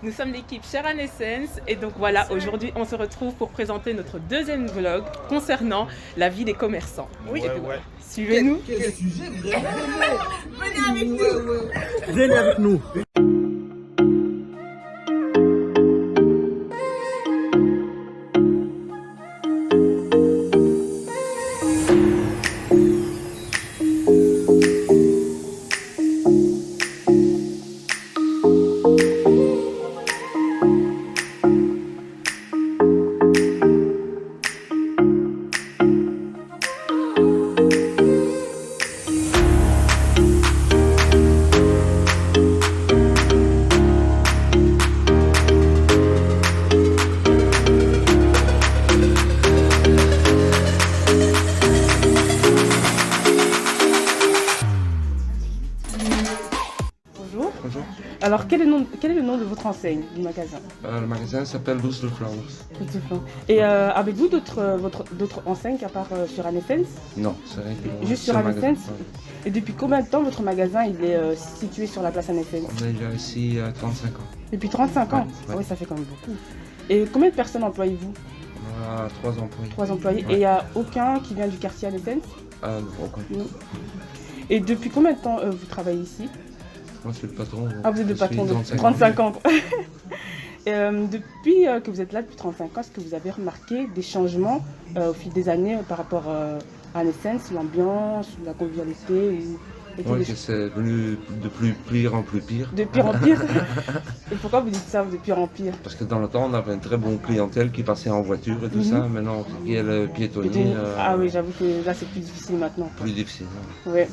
Nous sommes l'équipe Share an Essence et donc voilà, aujourd'hui on se retrouve pour présenter notre deuxième vlog concernant la vie des commerçants. Oui, et puis voilà. Suivez-nous. Quel sujet? Venez avec nous. Bonjour. Bonjour. Alors quel est le nom de votre enseigne, du magasin? Le magasin s'appelle Loose the Flowers. Et avez-vous d'autres enseignes à part Share an Essence? Non, c'est vrai que Juste c'est sur un an magasin. Essence? Et depuis combien de temps votre magasin il est situé sur la place an Essence? On est déjà ici à 35 ans. Depuis 35 ans? Ouais. Ah oui, ça fait quand même beaucoup. Et combien de personnes employez-vous? On a 3 employés. 3 employés. Ouais. Et il n'y a aucun qui vient du quartier an Essence? Ah non, aucun. Non. Et depuis combien de temps vous travaillez ici? Moi, je suis le patron. Ah, vous êtes le Je suis patron de 35 ans. Et, depuis que vous êtes là depuis 35 ans, est-ce que vous avez remarqué des changements au fil des années par rapport à l'essence, l'ambiance, la convivialité Oui, que c'est devenu de pire en plus pire. De pire en pire? Et pourquoi vous dites ça, de pire en pire? Parce que dans le temps, on avait une très bonne clientèle qui passait en voiture et tout ça. Maintenant, il y a le piétonnier. Ah oui, j'avoue que là c'est plus difficile maintenant. Plus difficile. Ouais.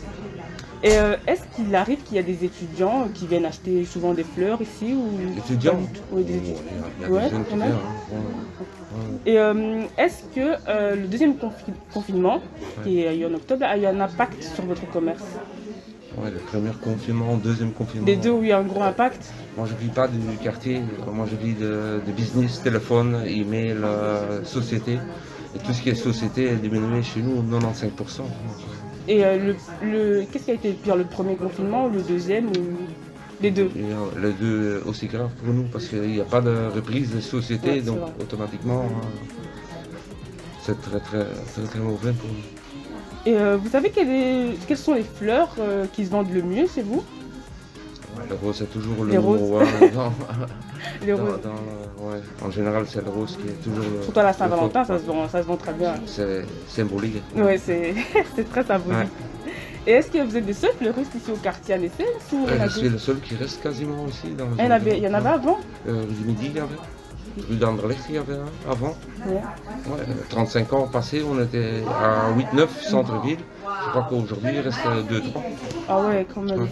Et est-ce qu'il arrive qu'il y a des étudiants qui viennent acheter souvent des fleurs ici ou... Étudiants? Oui, des Oh, étudiants. il y a Ouais, des jeunes qui quand même. viennent. Et est-ce que le deuxième confinement, qui est eu en octobre, a eu un impact sur votre commerce? Ouais, le premier confinement, deuxième confinement. Les deux ont eu un gros impact? Moi, je ne vis pas du quartier. Moi, je vis de business, téléphone, email, société. Et tout ce qui est société est diminué chez nous, 95%. Et qu'est-ce qui a été le pire, le premier confinement ou le deuxième ou les deux? Et, les deux aussi grave pour nous parce qu'il n'y a pas de reprise de société, Ouais, c'est donc vrai. automatiquement, c'est très mauvais pour nous. Et vous savez quelles sont les fleurs qui se vendent le mieux chez vous? Le rose, c'est toujours le Les numéro roses. 1. Les roses. Ouais. En général, c'est le rose qui est toujours le. Surtout à la le Saint-Valentin, top. ça se vend très bien. C'est symbolique. Ouais, c'est c'est très symbolique. Ouais. Et est-ce que vous êtes les seuls fleuristes ici au quartier à Essence ou il y en a Je suis d'autres? le seul qui reste quasiment ici dans le Il y en avait avant? Rue du Midi, il y avait. Rue d'Anderlecht, il y avait un avant. Ouais. Ouais, 35 ans passés, on était à 8-9 centre-ville. Je crois qu'aujourd'hui, il reste 2-3. Ah ouais, quand même. Ouais.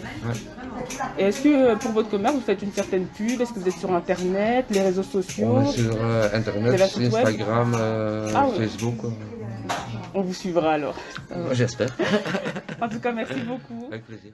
Et est-ce que pour votre commerce, vous faites une certaine pub? Est-ce que vous êtes sur Internet, les réseaux sociaux? On est sur Vous Internet, avez un site web? Instagram, Ah ouais. Facebook. On vous suivra alors. J'espère. En tout cas, merci beaucoup. Avec plaisir.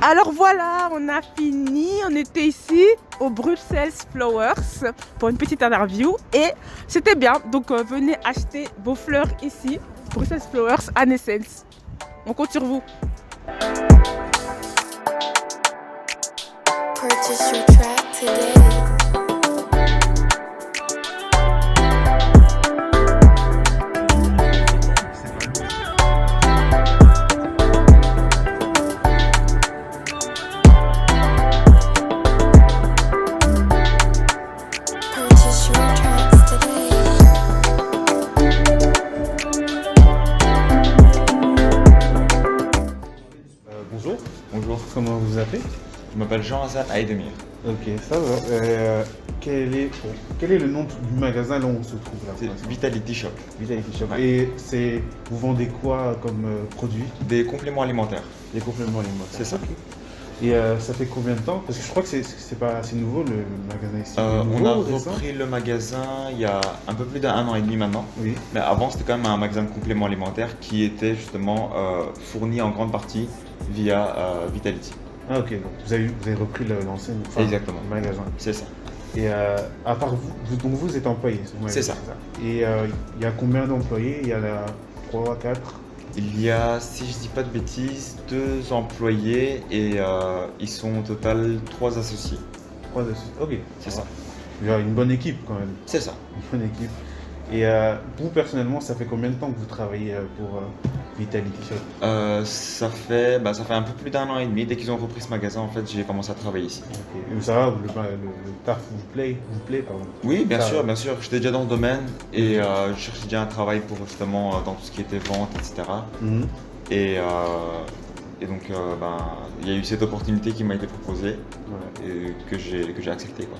Alors voilà, on a fini. On était ici au Bruxelles Flowers pour une petite interview et c'était bien. Donc venez acheter vos fleurs ici, Bruxelles Flowers an Essence. On compte sur vous. Purchase your track today. Purchase your tracks today. Bonjour. Bonjour, comment vous vous appelez? Je m'appelle Jean-Hassan Aydemir. Ok, ça va. Quel est le nom du magasin là où on se trouve là? C'est Vitality Shop. Vitality Shop. Ouais. Et vous vendez quoi comme produit? Des compléments alimentaires. Des compléments alimentaires. C'est ça. Ok. Et ça fait combien de temps? Parce que je crois que c'est pas assez nouveau le magasin ici. On Nouveau, a récent? repris le magasin il y a un peu plus d'1 an et demi maintenant. Oui. Mais avant, c'était quand même un magasin de compléments alimentaires qui était justement fourni en grande partie via Vitality. Ah ok, donc vous avez repris l'enseigne, enfin, Exactement. le magasin. C'est ça. Et à part donc vous êtes employé, vous m'avez C'est dit ça. Et il y a combien d'employés? Il y en a 3, 4? Il y a, si je dis pas de bêtises, 2 employés et ils sont au total 3 associés. 3 dessus. Ok, C'est va. ça. Il y a une bonne équipe quand même. C'est ça. Une bonne équipe. Et vous personnellement, ça fait combien de temps que vous travaillez pour Vitality Shop? Ça fait un peu plus d'1 an et demi. Dès qu'ils ont repris ce magasin, en fait, j'ai commencé à travailler ici. Ok. Et ça va, le taf vous plaît, pardon? Oui, bien Ça sûr, va. bien sûr. J'étais déjà dans le domaine et je cherchais déjà un travail pour justement dans tout ce qui était vente, etc. Mhm. Et donc, il y a eu cette opportunité qui m'a été proposée Ouais. et que j'ai accepté, quoi.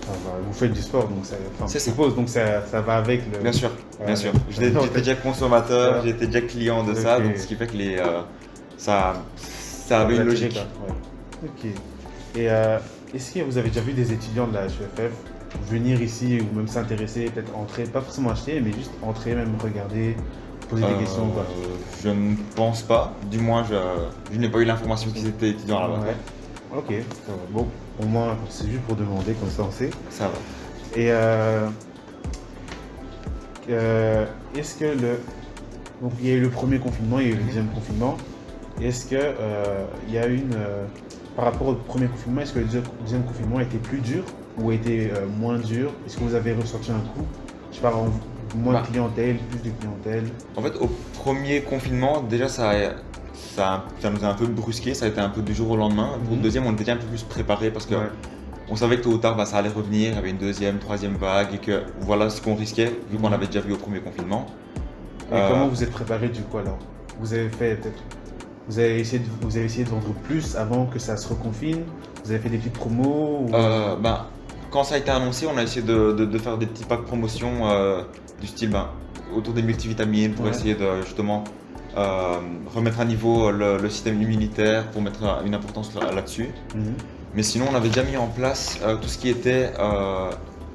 Ça va. Vous faites du sport, donc ça, enfin, C'est je ça. suppose, donc ça va avec le. Bien sûr, Ouais, bien sûr. ouais. J'étais déjà consommateur, Ouais. j'étais déjà client de ça, Ok. donc ce qui fait que ça avait une logique. Ouais. Ok. Et est-ce que vous avez déjà vu des étudiants de la HEFF venir ici ou même s'intéresser, peut-être entrer, pas forcément acheter, mais juste entrer, même regarder, poser des questions quoi? Je ne pense pas, du moins je n'ai pas eu l'information qu'ils étaient étudiants là-bas. Ouais. Ok, ça va. Bon, au moins, c'est juste pour demander, comme ça on sait. Ça va. Et est-ce que donc il y a eu le premier confinement, il y a eu le deuxième confinement. Est-ce que il y a une par rapport au premier confinement, est-ce que le deuxième confinement était plus dur ou était moins dur? Est-ce que vous avez ressenti un coup? Je sais pas, moins de clientèle, plus de clientèle? En fait, au premier confinement, déjà ça nous a un peu brusqué, ça a été un peu du jour au lendemain. Pour le deuxième, on était déjà un peu plus préparé parce que Ouais. on savait que tôt ou tard ça allait revenir, il y avait une deuxième, troisième vague et que voilà ce qu'on risquait vu qu'on l'avait déjà vu au premier confinement. Et comment vous êtes préparé du coup alors? Vous avez fait peut-être, vous avez essayé de vendre plus avant que ça se reconfine? Vous avez fait des petites promos ou... Quand ça a été annoncé, on a essayé de faire des petits packs promotion du style autour des multivitamines pour Ouais. essayer de justement remettre à niveau le système immunitaire pour mettre une importance là-dessus. Mhm. Mais sinon, on avait déjà mis en place tout ce qui était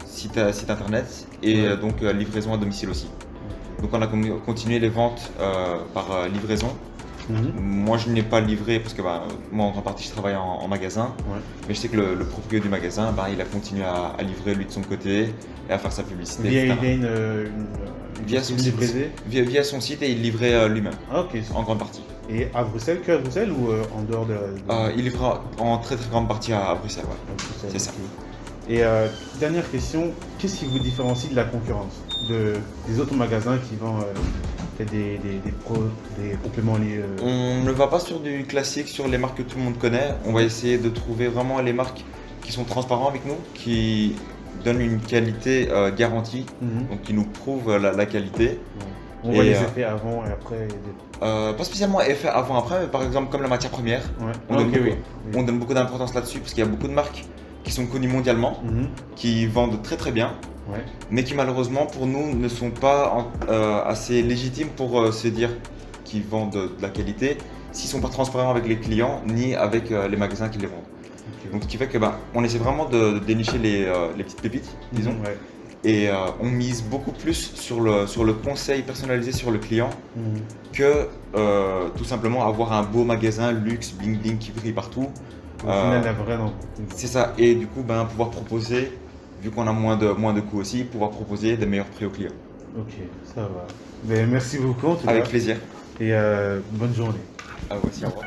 site internet et Ouais. donc livraison à domicile aussi. Donc on a continué les ventes par livraison. Mhm. Moi, je n'ai pas livré parce que moi, en grande partie, je travaille en magasin. Ouais. Mais je sais que le propriétaire du magasin, il a continué à livrer lui de son côté et à faire sa publicité. Via etc. via son une site. livraison. Via son site et il livrait lui-même, Ah ok. en grande partie. Et à Bruxelles, que à Bruxelles ou en dehors de Il livra en très très grande partie à Bruxelles. Ouais. Bruxelles, c'est ça. ok. Et dernière question, qu'est-ce qui vous différencie de la concurrence, des autres magasins qui vendent peut-être des compléments liés On ne va pas sur du classique, sur les marques que tout le monde connaît. On va essayer de trouver vraiment les marques qui sont transparentes avec nous, qui donnent une qualité garantie, Mhm. donc qui nous prouvent la qualité. On voit Et, les effets avant et après. Pas spécialement effet avant-après, mais par exemple comme la matière première, Ouais. on, Ah, donne ok, beaucoup, oui. on donne beaucoup d'importance là-dessus parce qu'il y a beaucoup de marques qui sont connues mondialement, Mhm. qui vendent très très bien, Ouais. mais qui malheureusement pour nous ne sont pas assez légitimes pour se dire qu'ils vendent de la qualité s'ils ne sont pas transparents avec les clients ni avec les magasins qui les vendent. Ok. Donc ce qui fait que on essaie vraiment de dénicher les petites pépites, disons, Mhm, ouais. et on mise beaucoup plus sur le conseil personnalisé sur le client Mhm. que tout simplement avoir un beau magasin luxe, bling bling qui brille partout. Au final, la vraie, non. C'est ça, et du coup pouvoir proposer, vu qu'on a moins de coûts aussi, pouvoir proposer des meilleurs prix aux clients. Ok, ça va. Mais merci beaucoup en tout Avec cas. plaisir. Et bonne journée. À vous aussi, au revoir.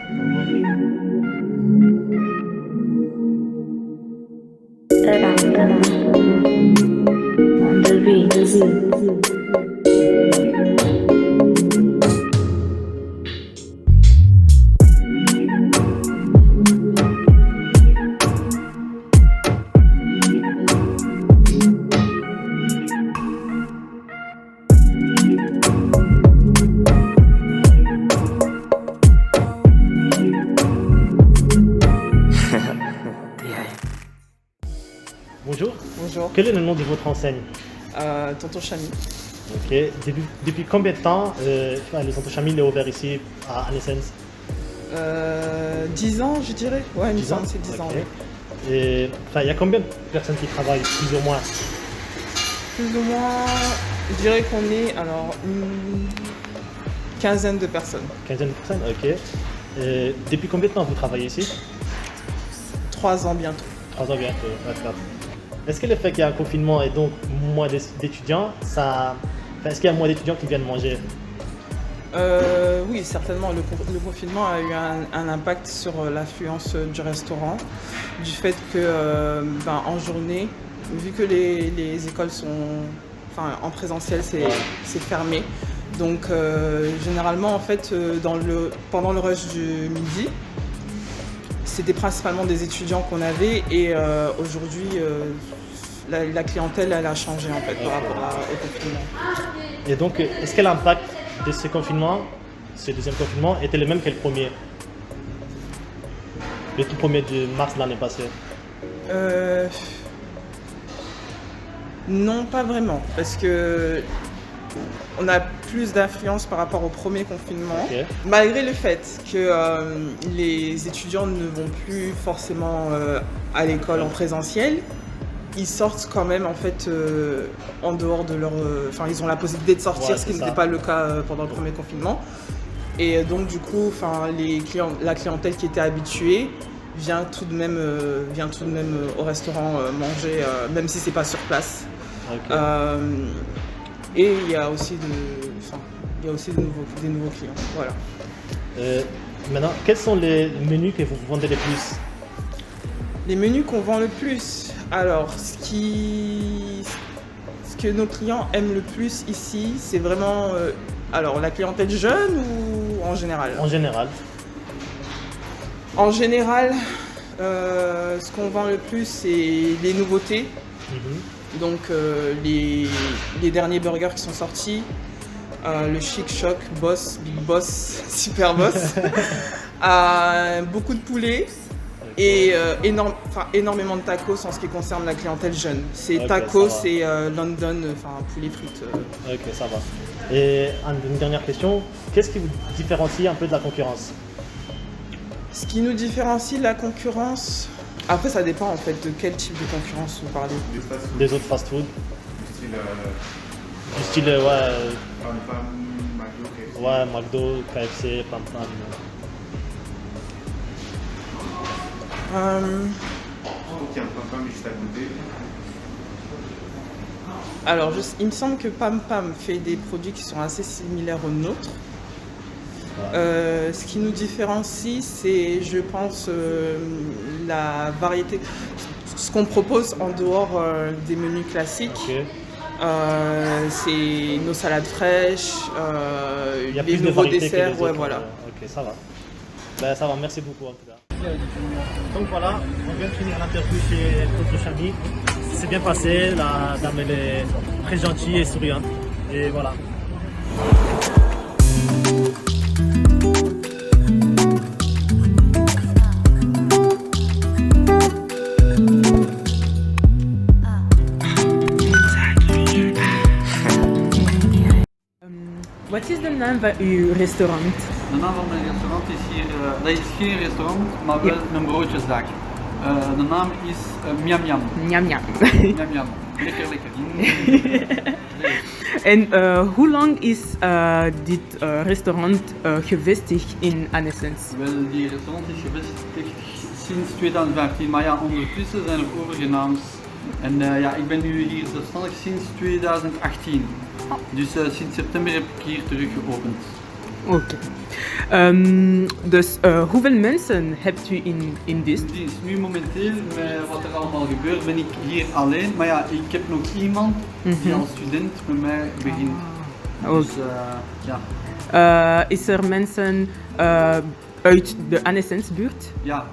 On the beat. Bonjour, Bonjour, quel est le nom de votre enseigne? tonton Chami. Ok. Depuis combien de temps le Tonton Chami est ouvert ici à Annesens? 10 ans, je dirais. Ouais, il me 10 ans? semble, c'est 10 ans. Ok. oui. Et il y a combien de personnes qui travaillent plus ou moins? Plus ou moins, je dirais qu'on est alors une quinzaine de personnes. Quinzaine de personnes, ok. Et depuis combien de temps vous travaillez ici? 3 ans bientôt. 3 ans bientôt, d'accord. Est-ce que le fait qu'il y a un confinement et donc moins d'étudiants, est-ce qu'il y a moins d'étudiants qui viennent manger? Oui, certainement. Le confinement a eu un impact sur l'affluence du restaurant, du fait que en journée, vu que les écoles sont en présentiel, c'est fermé. Donc généralement, en fait, pendant le rush du midi, c'était principalement des étudiants qu'on avait et aujourd'hui, la clientèle elle a changé en fait par rapport au confinement. Et donc, est-ce que l'impact de ce confinement, ce deuxième confinement, était le même que le premier? Le tout premier de mars de l'année passée? Non, pas vraiment, parce que on a plus d'influence par rapport au premier confinement, Ok. malgré le fait que les étudiants ne vont plus forcément à l'école en présentiel. Ils sortent quand même en fait en dehors de leur... ils ont la possibilité de sortir, Ouais, ce qui c'est n'était ça. pas le cas pendant le premier confinement. Et donc du coup, la clientèle qui était habituée vient tout de même au restaurant manger, même si c'est pas sur place. Ok. Et il y a aussi des nouveaux clients. Voilà. Maintenant, quels sont les menus que vous vendez le plus? Les menus qu'on vend le plus. Alors, ce que nos clients aiment le plus ici, c'est vraiment la clientèle jeune ou en général? En général. En général, ce qu'on vend le plus, c'est les nouveautés. Donc, les derniers burgers qui sont sortis. Le Chic Choc, Boss, Big Boss, Super Boss. Beaucoup de poulet. Et énormément de tacos en ce qui concerne la clientèle jeune. C'est Ok, tacos ça va. et London, poulet frites. Ok, ça va. Et une dernière question, qu'est-ce qui vous différencie un peu de la concurrence? Ce qui nous différencie de la concurrence, après ça dépend en fait de quel type de concurrence vous parlez. Des autres fast-food? Du style, ouais, McDo, KFC, Pam Pam. Alors, il me semble que Pam Pam fait des produits qui sont assez similaires aux nôtres. Ce qui nous différencie, c'est, je pense, la variété, ce qu'on propose en dehors des menus classiques. Ok. C'est nos salades fraîches, Il y a les plus de nouveaux variétés que desserts, les ouais, autres, voilà. Ok, ça va. Ben, ça va, merci beaucoup en tout cas. Donc voilà, on vient de finir l'interview chez notre Chami. C'est bien passé, la dame elle est très gentille et souriante. Et voilà. Wat is de naam van uw restaurant? De naam van mijn restaurant is hier, dat is geen restaurant, maar wel een broodjeszaak. De naam is Miam Miam. Njam njam. Miam Miam. Lekker, lekker. En hoe lang is dit restaurant gevestigd in Annesens? Wel, die restaurant is gevestigd sinds 2015, maar ja, ondertussen zijn er overgenames. En ik ben nu hier zelfstandig sinds 2018. Dus sinds september heb ik hier terug geopend. Oké. Dus hoeveel mensen hebt u in dienst? In dienst. Nu momenteel, met wat er allemaal gebeurt, ben ik hier alleen. Maar ja, ik heb nog iemand die als student met mij begint. Dus Is er mensen uit de Annesensbuurt? ja.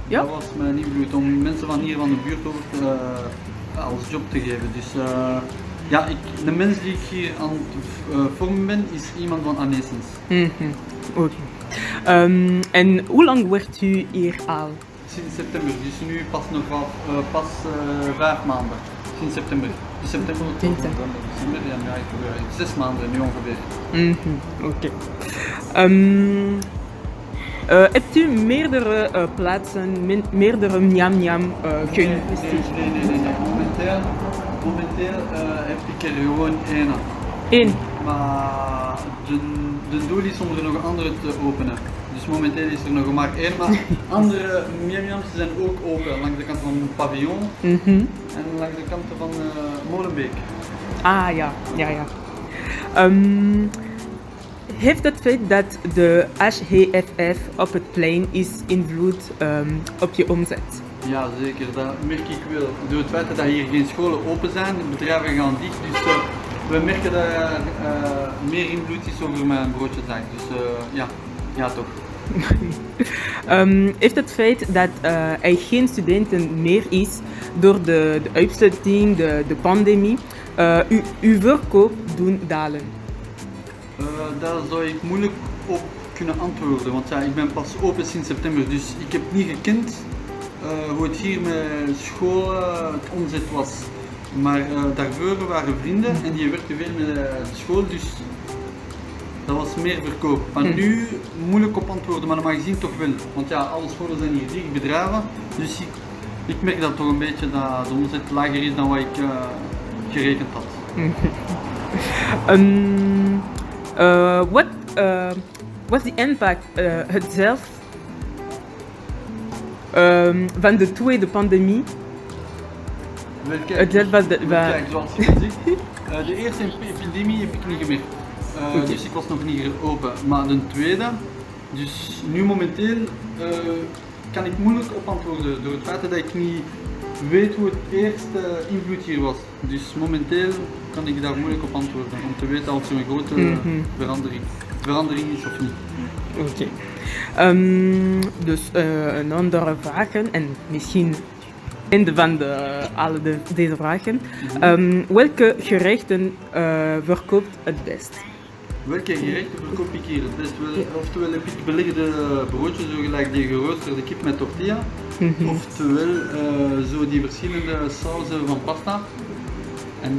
Ja? Dat was mijn invloed om mensen van hier van de buurt over als job te geven. Dus de mens die ik hier aan het vormen ben, is iemand van Annesens. Oké. En hoe lang werkt u hier al? Sinds september, dus nu pas 5 maanden. Sinds september. Dus september, oktober, november, december, januari, februari. 6 maanden nu ongeveer. Oké. Hebt u meerdere plaatsen, meerdere njam-njam geïnvesteerd? Nee. Momenteel heb ik er gewoon één. Eén? Maar de doel is om er nog andere te openen. Dus Dus momenteel is er nog maar één, maar andere museums zijn ook open langs de kant van Pavillon en langs de kant van Molenbeek. Ah ja, ja, ja. Heeft het feit dat de HGFF op het plein is invloed op je omzet? Ja, zeker. Dat merk ik wel. Door het feit dat hier geen scholen open zijn, de bedrijven gaan dicht. Dus we merken dat er meer invloed is over mijn broodjeszaak. Dus ja toch. Heeft het feit dat er geen studenten meer is door de uitsluiting, de pandemie, uw verkoop doen dalen? Daar zou ik moeilijk op kunnen antwoorden, want ja, ik ben pas open sinds september, dus ik heb niet gekend hoe het hier met school het omzet was. Maar daarvoor waren vrienden en die werkten veel met de school, dus dat was meer verkoop. Maar nu moeilijk op antwoorden, maar normaal gezien toch wel. Want ja, alle scholen zijn hier dicht, bedrijven, dus ik merk dat toch een beetje dat de omzet lager is dan wat ik gerekend had. What was the impact itself van de tweede pandemie? Kijk, zoals je ziet, de eerste epidemie heb ik niet gemerkt. Dus ik was nog niet open. Maar de tweede, dus nu momenteel kan ik moeilijk op antwoorden door het feit dat ik niet weet hoe het eerste invloed hier was. Dus momenteel kan ik daar moeilijk op antwoorden om te weten of er een grote verandering is of niet. Oké. Dus een andere vraag en misschien einde van deze vragen. Welke gerechten verkoopt het best? Welke gerechten verkoop ik hier het best? Oftewel heb ik belegde broodjes, zo gelijk die geroosterde kip met tortilla. Oftewel zo die verschillende sauzen van pasta. En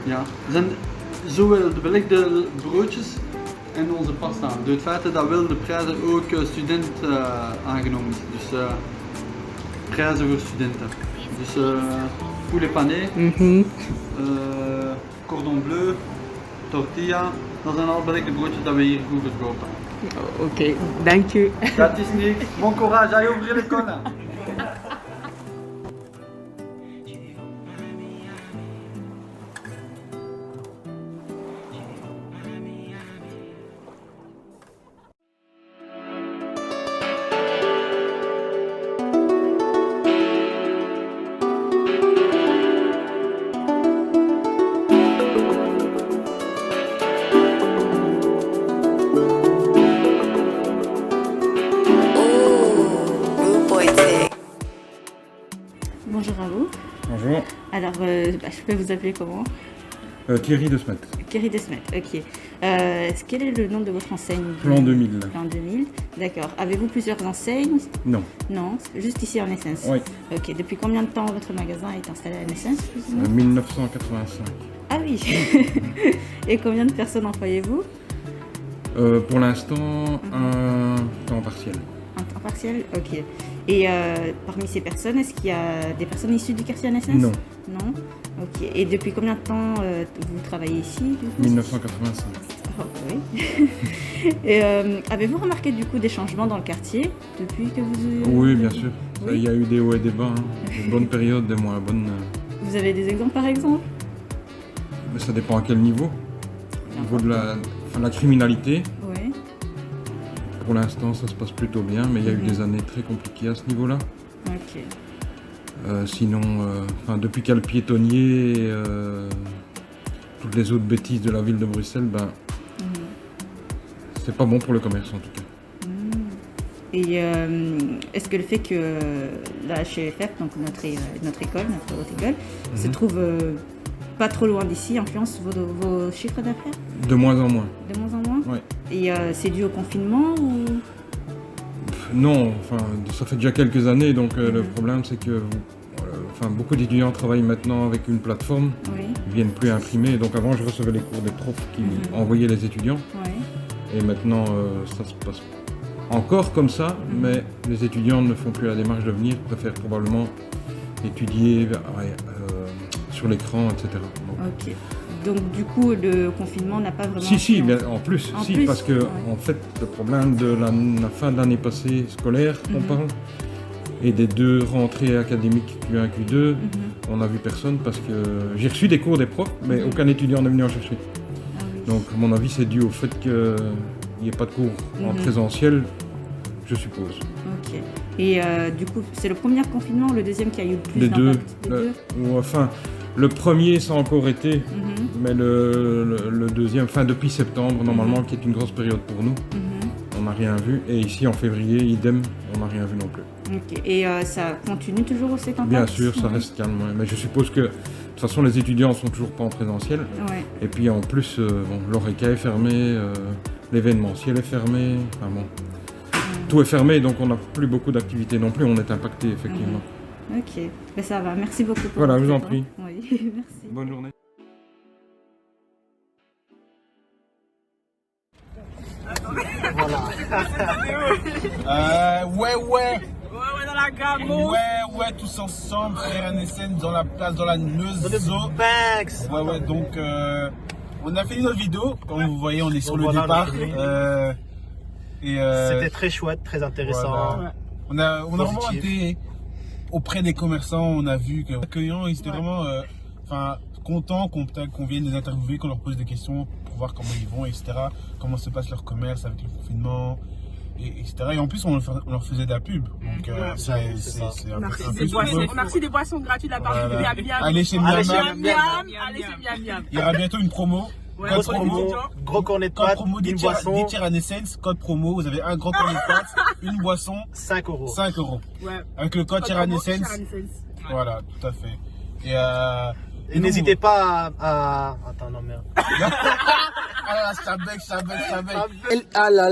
ja, zijn zowel de belegde broodjes en onze pasta. Door het feit dat wel de prijzen ook student aangenomen is. Dus prijzen voor studenten. Dus poulet pané, cordon bleu, tortilla. Dat zijn al belegde broodjes dat we hier goed verkopen. Oké, dank u. Dat is niks. Bon courage, ayo ouvrir le conna. Bonjour à vous. Bonjour. Alors, je peux vous appeler comment? Thierry de Smet. Thierry de Smet, ok. Quel est le nom de votre enseigne? Plan 2000. Plan 2000, d'accord. Avez-vous plusieurs enseignes? Non. Non, juste ici en Essence? Oui. Ok, depuis combien de temps votre magasin est installé en Essence? 1985. Ah oui. Et combien de personnes employez-vous? Pour l'instant, un temps partiel. Un temps partiel, ok. Et parmi ces personnes, est-ce qu'il y a des personnes issues du quartier en Essence? Non. Non. Ok. Et depuis combien de temps vous travaillez ici du coup? 1985. Oh, oui. Et avez-vous remarqué du coup des changements dans le quartier depuis que vous... Oui, bien sûr. Oui. Il y a eu des hauts et des bas, hein. Des bonnes périodes, des moins bonnes. Vous avez des exemples par exemple? Mais ça dépend à quel niveau. Au niveau de la criminalité. Oui. Pour l'instant, ça se passe plutôt bien, mais il y a eu des années très compliquées à ce niveau-là. Ok. Sinon, depuis qu'il y a le piétonnier et toutes les autres bêtises de la ville de Bruxelles, c'est pas bon pour le commerce en tout cas. Et est-ce que le fait que la HGFF, donc notre école, notre haute école, se trouve pas trop loin d'ici, influence vos chiffres d'affaires? De moins en moins. De moins en moins? Oui. Et c'est dû au confinement ou? Non, ça fait déjà quelques années, donc le problème c'est que beaucoup d'étudiants travaillent maintenant avec une plateforme, ils viennent plus imprimer, donc avant je recevais les cours des profs qui envoyaient les étudiants, et maintenant ça se passe encore comme ça, mais les étudiants ne font plus la démarche de venir, préfèrent probablement étudier sur l'écran, etc. Donc, ok. Donc du coup, le confinement n'a pas vraiment... Si, mais en plus, En plus, parce que ouais. en fait, le problème de la fin de l'année passée scolaire, on parle, et des 2 rentrées académiques Q1, Q2, on n'a vu personne parce que j'ai reçu des cours des profs, mais aucun étudiant n'est venu en chercher. Donc à mon avis, c'est dû au fait qu'il n'y ait pas de cours en présentiel, je suppose. Ok. Et du coup, c'est le premier confinement ou le deuxième qui a eu le plus Les deux. d'impact? Les deux. Ou enfin, le premier, ça a encore été, mais le deuxième, depuis septembre, normalement, qui est une grosse période pour nous, on n'a rien vu. Et ici, en février, idem, on n'a rien vu non plus. Ok. Et ça continue toujours cet impact? Bien sûr, ça reste calme. Ouais. Mais je suppose que, de toute façon, les étudiants ne sont toujours pas en présentiel. Ouais. Et puis, en plus, l'ORECA est fermé, l'événementiel est fermé. Enfin bon, tout est fermé, donc on n'a plus beaucoup d'activités non plus. On est impacté, effectivement. Ok, ben ça va, merci beaucoup pour Voilà, je vous en votre prie. temps. Oui, merci. Bonne journée. Ouais, dans la gamme. Ouais, tous ensemble, frère NSN dans la place, dans la Neuzo. Ouais, donc on a fini notre vidéo. Comme vous voyez, on est sur le départ. C'était très chouette, très intéressant. Voilà. On a vraiment été auprès des commerçants, on a vu que accueillants, ils étaient vraiment contents qu'on vienne les interviewer, qu'on leur pose des questions pour voir comment ils vont, etc. Comment se passe leur commerce avec le confinement, etc. Et en plus, on leur faisait de la pub. Donc c'est un plus pour eux. Merci des boissons gratuites de la part de Miam Miam. Allez chez Miam Miam. Allez chez Miam Miam. Il y aura bientôt une promo. Ouais, Code promo, gros cornet de code pâtes, promo, une boisson. 10 tiers à Essence, code promo, vous avez un grand cornet de pâtes, une boisson, 5 €. 5 €. Ouais. Avec le code tiers à promo, Essence. tiers à Essence. Voilà, tout à fait. Et n'hésitez pas à... Attends, non, merde. Ah, ça bug. Ah là,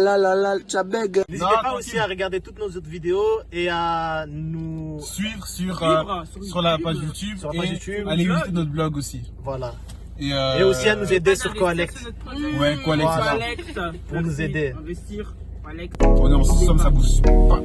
N'hésitez N'hésitez pas aussi à regarder toutes nos autres vidéos et à nous suivre sur la page YouTube. Sur la page YouTube. Allez visiter notre blog aussi. Voilà. Et aussi à nous aider sur Coalect. Ouais, Coalect. Pour nous aider. Investir. On est en somme, ça bouge pas.